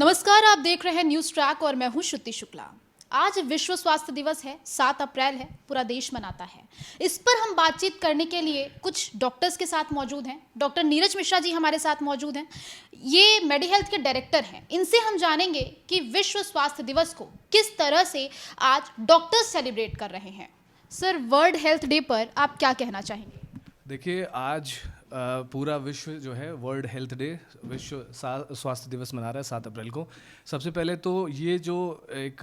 नमस्कार, आप देख रहे हैं न्यूज ट्रैक और मैं हूं श्रुति शुक्ला। आज विश्व स्वास्थ्य दिवस है, 7 अप्रैल है, पूरा देश मनाता है। इस पर हम बातचीत करने के लिए कुछ डॉक्टर्स के साथ मौजूद हैं। डॉक्टर नीरज मिश्रा जी हमारे साथ मौजूद हैं। ये मेडी हेल्थ के डायरेक्टर हैं। इनसे हम जानेंगे कि विश्व स्वास्थ्य दिवस को किस तरह से आज डॉक्टर्स सेलिब्रेट कर रहे हैं। सर, वर्ल्ड हेल्थ डे पर आप क्या कहना चाहेंगे? देखिए, आज पूरा विश्व जो है वर्ल्ड हेल्थ डे, विश्व स्वास्थ्य दिवस मना रहा है 7 अप्रैल को। सबसे पहले तो ये जो एक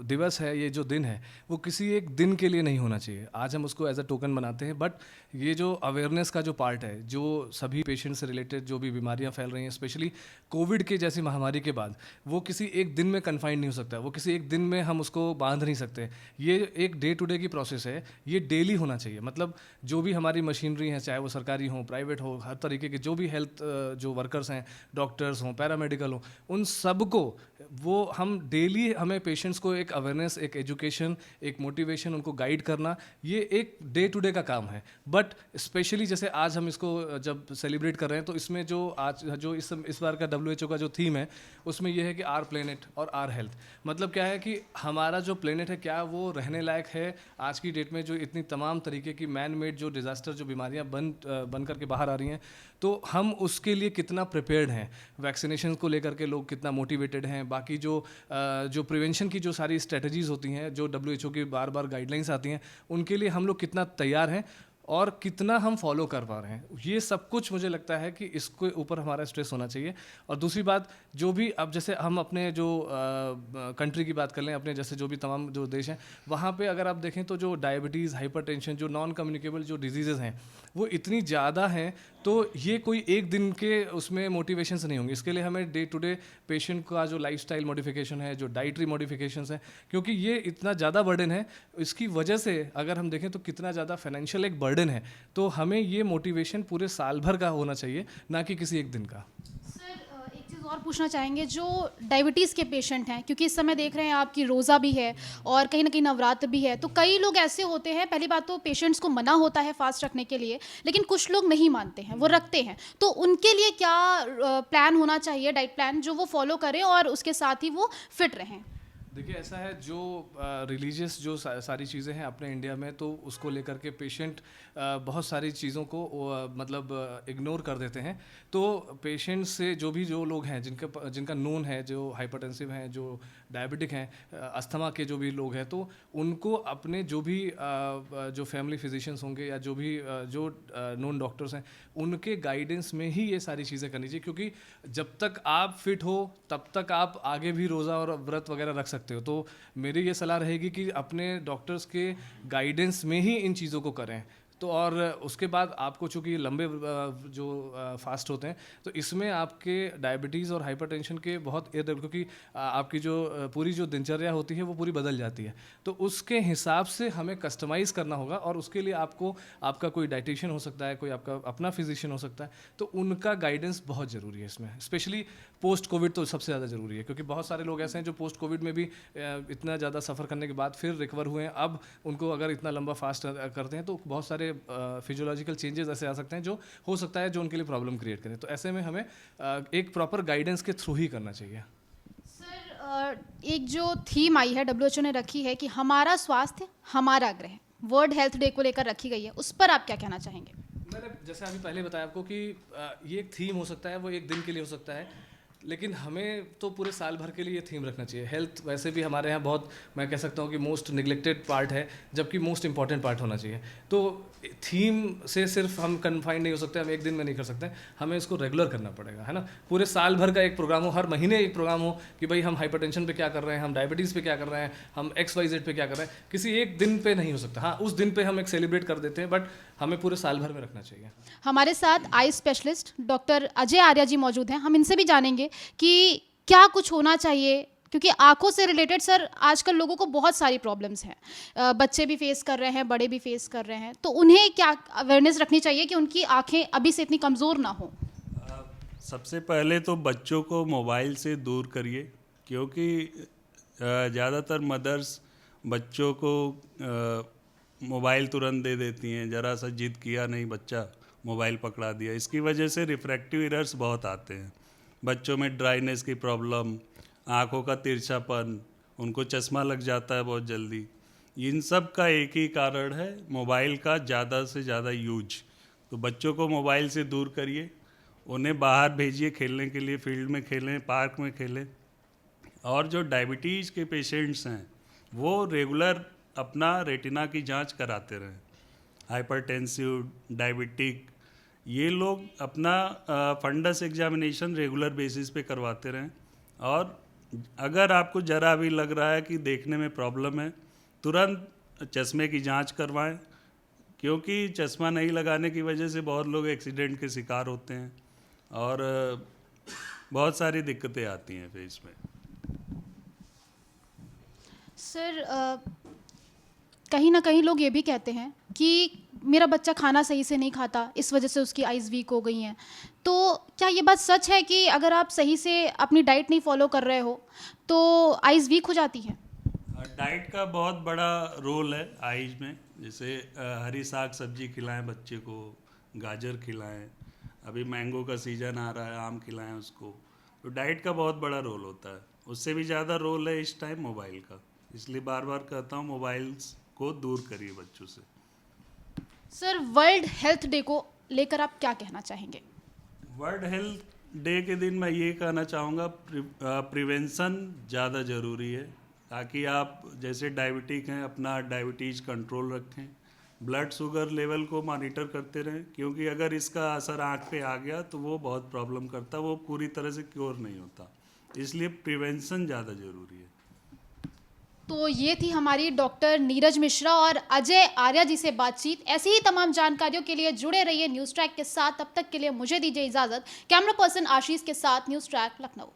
दिवस है, ये जो दिन है, वो किसी एक दिन के लिए नहीं होना चाहिए। आज हम उसको एज अ टोकन मनाते हैं, बट ये जो अवेयरनेस का जो पार्ट है, जो सभी पेशेंट से रिलेटेड जो भी बीमारियां फैल रही हैं, स्पेशली कोविड के जैसी महामारी के बाद, वो किसी एक दिन में कन्फाइंड नहीं हो सकता। वो किसी एक दिन में हम उसको बांध नहीं सकते। ये एक डे टू डे की प्रोसेस है, ये डेली होना चाहिए। मतलब जो भी हमारी मशीनरी है, चाहे वो सरकारी हो, प्राइवेट हो, हर तरीके के जो भी हेल्थ जो वर्कर्स हैं, डॉक्टर्स हों, पैरामेडिकल हो, उन सब को वो हम डेली, हमें पेशेंट्स को एक अवेयरनेस, एक एजुकेशन, एक मोटिवेशन, उनको गाइड करना, ये एक डे टू डे का काम है। बट स्पेशली जैसे आज हम इसको जब सेलिब्रेट कर रहे हैं, तो इसमें जो आज जो इस बार का WHO का जो थीम है, उसमें यह है कि आर प्लेनेट और आर हेल्थ। मतलब क्या है कि हमारा जो प्लेनेट है, क्या वो रहने लायक है आज की डेट में, जो इतनी तमाम तरीके की मैन मेड जो डिज़ास्टर, जो बीमारियां बन करके बाहर आ रही हैं, तो हम उसके लिए कितना प्रिपेयर्ड हैं। वैक्सीनेशन को लेकर के लोग कितना मोटिवेटेड हैं। बाकी जो प्रिवेंशन की जो सारी स्ट्रेटजीज़ होती हैं, जो WHO की बार बार गाइडलाइंस आती हैं, उनके लिए हम लोग कितना तैयार हैं और कितना हम फॉलो कर पा रहे हैं। ये सब कुछ मुझे लगता है कि इसके ऊपर हमारा स्ट्रेस होना चाहिए। और दूसरी बात, जो भी अब जैसे हम अपने जो कंट्री की बात कर लें, अपने जैसे जो भी तमाम जो देश हैं, वहाँ पे अगर आप देखें तो जो डायबिटीज़, हाइपरटेंशन, जो नॉन कम्युनिकेबल जो डिजीज़ेज़ हैं, वो इतनी ज़्यादा हैं। तो ये कोई एक दिन के उसमें मोटिवेशन से नहीं होंगे। इसके लिए हमें डे टू डे पेशेंट का जो लाइफस्टाइल मॉडिफिकेशन है, जो डाइटरी मॉडिफिकेशंस हैं, क्योंकि ये इतना ज़्यादा बर्डन है, इसकी वजह से अगर हम देखें तो कितना ज़्यादा फाइनेंशियल एक बर्डन है। तो हमें ये मोटिवेशन पूरे साल भर का होना चाहिए, ना कि किसी एक दिन का। सर, एक चीज़ और पूछना चाहेंगे, जो डायबिटीज़ के पेशेंट हैं, क्योंकि इस समय देख रहे हैं आपकी रोज़ा भी है और कहीं ना कहीं नवरात्र भी है, तो कई लोग ऐसे होते हैं, पहली बात तो पेशेंट्स को मना होता है फास्ट रखने के लिए, लेकिन कुछ लोग नहीं मानते हैं, वो रखते हैं। तो उनके लिए क्या प्लान होना चाहिए, डाइट प्लान, जो वो फॉलो करें और उसके साथ ही वो फिट रहें? देखिए, ऐसा है, जो रिलीजियस जो सारी चीज़ें हैं अपने इंडिया में, तो उसको लेकर के पेशेंट बहुत सारी चीज़ों को मतलब इग्नोर कर देते हैं। तो पेशेंट से जो लोग हैं, जिनका नोन है, जो हाइपरटेंसिव हैं, जो डायबिटिक हैं, अस्थमा के जो भी लोग हैं, तो उनको अपने जो भी जो फैमिली फिजिशियंस होंगे, या जो भी जो नोन डॉक्टर्स हैं, उनके गाइडेंस में ही ये सारी चीज़ें करनी चाहिए। क्योंकि जब तक आप फिट हो, तब तक आप आगे भी रोज़ा और व्रत वगैरह रख सकते हो। तो मेरी ये सलाह रहेगी कि अपने डॉक्टर्स के गाइडेंस में ही इन चीज़ों को करें। तो और उसके बाद आपको, चूँकि लंबे जो फास्ट होते हैं, तो इसमें आपके डायबिटीज़ और हाइपरटेंशन के बहुत इर्द, क्योंकि आपकी जो पूरी जो दिनचर्या होती है, वो पूरी बदल जाती है। तो उसके हिसाब से हमें कस्टमाइज़ करना होगा, और उसके लिए आपको, आपका कोई डाइटिशियन हो सकता है, कोई आपका अपना फिजिशियन हो सकता है, तो उनका गाइडेंस बहुत ज़रूरी है इसमें। स्पेशली पोस्ट कोविड तो सबसे ज़्यादा ज़रूरी है, क्योंकि बहुत सारे लोग ऐसे हैं जो पोस्ट कोविड में भी इतना ज़्यादा सफ़र करने के बाद फिर रिकवर हुए हैं। अब उनको अगर इतना लंबा फास्ट करते हैं, तो बहुत सारे फिजियोलॉजिकल चेंजेस ऐसे आ सकते हैं, जो हो सकता है जो उनके लिए प्रॉब्लम क्रिएट करें। तो ऐसे में हमें एक प्रॉपर गाइडेंस के थ्रू ही करना चाहिए। सर, एक जो थीम आई है, WHO ने रखी है कि हमारा स्वास्थ्य हमारा ग्रह, वर्ल्ड हेल्थ डे को लेकर रखी गई है, उस पर आप क्या कहना चाहेंगे? मैंने जैसे अभी पहले बताया आपको कि ये एक थीम हो सकता है, वो एक दिन के लिए हो सकता है, लेकिन हमें तो पूरे साल भर के लिए ये थीम रखना चाहिए। हेल्थ वैसे भी हमारे यहाँ बहुत, मैं कह सकता हूँ कि मोस्ट निगलेक्टेड पार्ट है, जबकि मोस्ट इंपॉर्टेंट पार्ट होना चाहिए। तो थीम से सिर्फ हम कन्फाइंड नहीं हो सकते, हम एक दिन में नहीं कर सकते, हमें इसको रेगुलर करना पड़ेगा, है ना। पूरे साल भर का एक प्रोग्राम हो, हर महीने एक प्रोग्राम हो कि भाई हम हाइपरटेंशन पे क्या कर रहे हैं, हम डायबिटीज़ पे क्या कर रहे हैं, हम XYZ पे क्या कर रहे हैं। किसी एक दिन पे नहीं हो सकता। हाँ, उस दिन पे हम एक सेलिब्रेट कर देते हैं, बट हमें पूरे साल भर में रखना चाहिए। हमारे साथ eye specialist doctor Ajay Arya ji मौजूद हैं। हम इनसे भी जानेंगे कि क्या कुछ होना चाहिए, क्योंकि आंखों से रिलेटेड सर आजकल लोगों को बहुत सारी प्रॉब्लम्स हैं। बच्चे भी फेस कर रहे हैं, बड़े भी फेस कर रहे हैं, तो उन्हें क्या अवेयरनेस रखनी चाहिए कि उनकी आंखें अभी से इतनी कमज़ोर ना हो? सबसे पहले तो बच्चों को मोबाइल से दूर करिए, क्योंकि ज़्यादातर मदर्स बच्चों को मोबाइल तुरंत दे देती हैं। ज़रा सा जिद किया नहीं, बच्चा मोबाइल पकड़ा दिया। इसकी वजह से रिफ्रैक्टिव एरर्स बहुत आते हैं। बच्चों में ड्राइनेस की प्रॉब्लम, आँखों का तिरछापन, उनको चश्मा लग जाता है बहुत जल्दी। इन सब का एक ही कारण है, मोबाइल का ज़्यादा से ज़्यादा यूज। तो बच्चों को मोबाइल से दूर करिए, उन्हें बाहर भेजिए खेलने के लिए, फील्ड में खेलें, पार्क में खेलें। और जो डायबिटीज़ के पेशेंट्स हैं वो रेगुलर अपना रेटिना की जांच कराते रहें। हाइपरटेंसिव, डायबिटिक, ये लोग अपना फंडस एग्जामिनेशन रेगुलर बेसिस पे करवाते रहें। और अगर आपको ज़रा भी लग रहा है कि देखने में प्रॉब्लम है, तुरंत चश्मे की जांच करवाएं, क्योंकि चश्मा नहीं लगाने की वजह से बहुत लोग एक्सीडेंट के शिकार होते हैं और बहुत सारी दिक्कतें आती हैं फेस में। सर कहीं ना कहीं लोग ये भी कहते हैं कि मेरा बच्चा खाना सही से नहीं खाता, इस वजह से उसकी आइज़ वीक हो गई हैं। तो क्या ये बात सच है कि अगर आप सही से अपनी डाइट नहीं फॉलो कर रहे हो तो आइज़ वीक हो जाती है? डाइट का बहुत बड़ा रोल है आइज में। जैसे हरी साग सब्जी खिलाएं बच्चे को, गाजर खिलाएं, अभी मैंगो का सीज़न आ रहा है, आम खिलाएं उसको। तो डाइट का बहुत बड़ा रोल होता है। उससे भी ज़्यादा रोल है इस टाइम मोबाइल का। इसलिए बार बार कहता हूँ, मोबाइल्स को दूर करिए बच्चों से। सर वर्ल्ड हेल्थ डे को लेकर आप क्या कहना चाहेंगे? वर्ल्ड हेल्थ डे के दिन मैं ये कहना चाहूँगा, प्रिवेंशन ज़्यादा ज़रूरी है, ताकि आप जैसे डायबिटिक हैं अपना डायबिटीज़ कंट्रोल रखें, ब्लड शुगर लेवल को मॉनिटर करते रहें, क्योंकि अगर इसका असर आँख पे आ गया तो वो बहुत प्रॉब्लम करता है, वो पूरी तरह से क्योर नहीं होता। इसलिए प्रिवेंशन ज़्यादा ज़रूरी है। तो ये थी हमारी डॉक्टर नीरज मिश्रा और अजय आर्या जी से बातचीत। ऐसी ही तमाम जानकारियों के लिए जुड़े रहिए न्यूज़ ट्रैक के साथ। तब तक के लिए मुझे दीजिए इजाज़त। कैमरा पर्सन आशीष के साथ न्यूज़ ट्रैक लखनऊ।